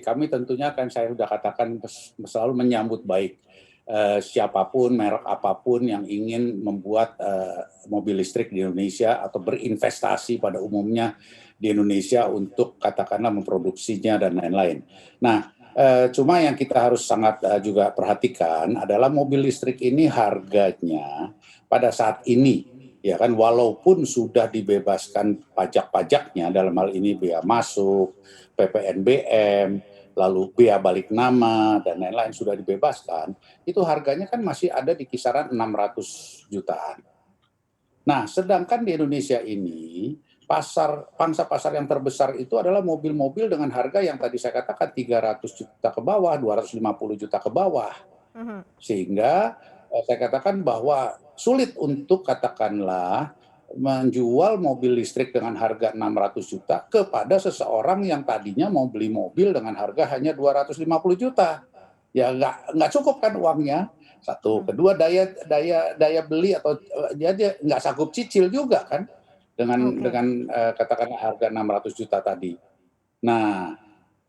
Kami tentunya kan saya sudah katakan selalu menyambut baik siapapun, merek apapun yang ingin membuat mobil listrik di Indonesia atau berinvestasi pada umumnya di Indonesia untuk katakanlah memproduksinya dan lain-lain. Nah, cuma yang kita harus sangat juga perhatikan adalah mobil listrik ini harganya pada saat ini, ya kan, walaupun sudah dibebaskan pajak-pajaknya, dalam hal ini bea masuk, PPNBM, lalu bea balik nama dan lain-lain sudah dibebaskan, itu harganya kan masih ada di kisaran 600 jutaan. Nah, sedangkan di Indonesia ini pangsa pasar yang terbesar itu adalah mobil-mobil dengan harga yang tadi saya katakan 300 juta ke bawah, 250 juta ke bawah. Sehingga saya katakan bahwa sulit untuk katakanlah menjual mobil listrik dengan harga 600 juta kepada seseorang yang tadinya mau beli mobil dengan harga hanya 250 juta. Ya nggak cukup kan uangnya. Satu, kedua daya beli atau dia nggak sanggup cicil juga kan dengan katakanlah harga 600 juta tadi. Nah,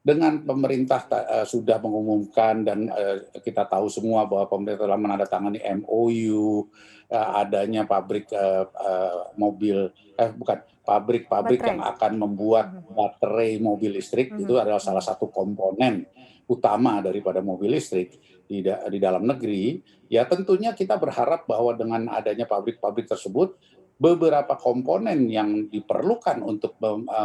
dengan pemerintah sudah mengumumkan dan kita tahu semua bahwa pemerintah telah menandatangani MOU, adanya pabrik mobil, pabrik yang akan membuat baterai mobil listrik, itu adalah salah satu komponen utama daripada mobil listrik di dalam negeri. Ya tentunya kita berharap bahwa dengan adanya pabrik-pabrik tersebut, beberapa komponen yang diperlukan untuk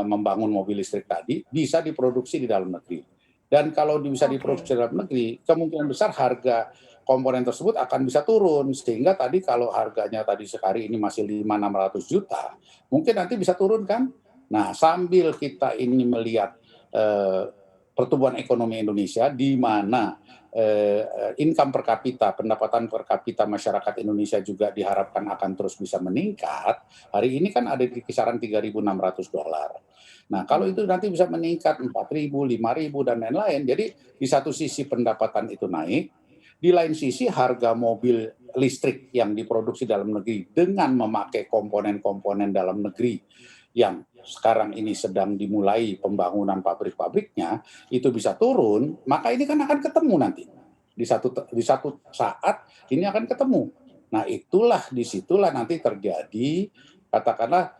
membangun mobil listrik tadi bisa diproduksi di dalam negeri. Dan kalau bisa diproduksi di dalam negeri, kemungkinan besar harga komponen tersebut akan bisa turun. Sehingga tadi kalau harganya tadi sekali ini masih 500-600 juta, mungkin nanti bisa turun kan? Nah, sambil kita ini melihat pertumbuhan ekonomi Indonesia di mana income per kapita, pendapatan per kapita masyarakat Indonesia juga diharapkan akan terus bisa meningkat. Hari ini kan ada di kisaran $3.600. Nah, kalau itu nanti bisa meningkat 4.000, 5.000 dan lain-lain. Jadi di satu sisi pendapatan itu naik, di lain sisi harga mobil listrik yang diproduksi dalam negeri dengan memakai komponen-komponen dalam negeri yang sekarang ini sedang dimulai pembangunan pabrik-pabriknya, itu bisa turun, maka ini kan akan ketemu nanti. Di satu saat ini akan ketemu. Nah, disitulah nanti terjadi, katakanlah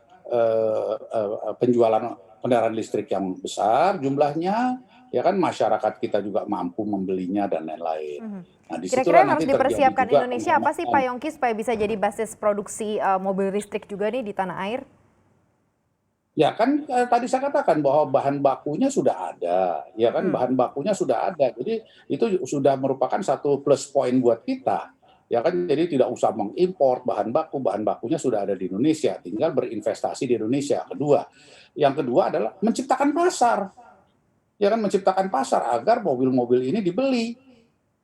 penjualan kendaraan listrik yang besar jumlahnya, ya kan, masyarakat kita juga mampu membelinya dan lain-lain. Nah, Kira-kira disitulah yang harus nanti terjadi dipersiapkan juga Indonesia apa sih Pak Yongki supaya bisa jadi basis produksi mobil listrik juga nih di tanah air? Ya kan tadi saya katakan bahwa bahan bakunya sudah ada, ya kan, bahan bakunya sudah ada. Jadi itu sudah merupakan satu plus point buat kita. Ya kan, jadi tidak usah mengimpor bahan bakunya sudah ada di Indonesia, tinggal berinvestasi di Indonesia. Yang kedua adalah menciptakan pasar. Ya kan, menciptakan pasar agar mobil-mobil ini dibeli.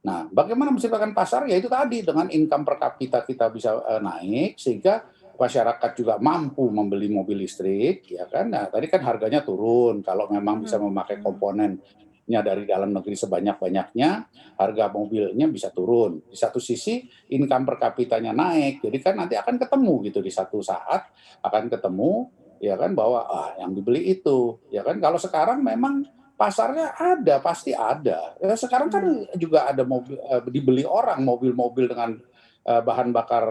Nah, bagaimana menciptakan pasar? Ya itu tadi, dengan income per kapita kita bisa naik sehingga masyarakat juga mampu membeli mobil listrik, ya kan. Nah, tadi kan harganya turun kalau memang bisa memakai komponennya dari dalam negeri sebanyak-banyaknya, harga mobilnya bisa turun. Di satu sisi income per kapitanya naik, jadi kan nanti akan ketemu gitu, di satu saat akan ketemu, ya kan, bahwa yang dibeli itu, ya kan. Kalau sekarang memang pasarnya ada, pasti ada. Sekarang kan juga ada mobil dibeli orang, mobil-mobil dengan bahan bakar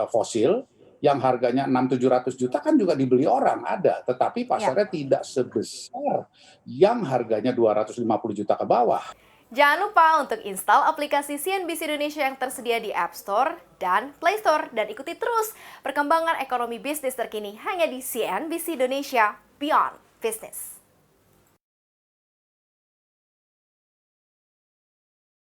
fosil yang harganya 600-700 juta kan juga dibeli orang, ada. Tetapi Ya. pasarnya tidak sebesar yang harganya 250 juta ke bawah. Jangan lupa untuk install aplikasi CNBC Indonesia yang tersedia di App Store dan Play Store. Dan ikuti terus perkembangan ekonomi bisnis terkini hanya di CNBC Indonesia Beyond Business.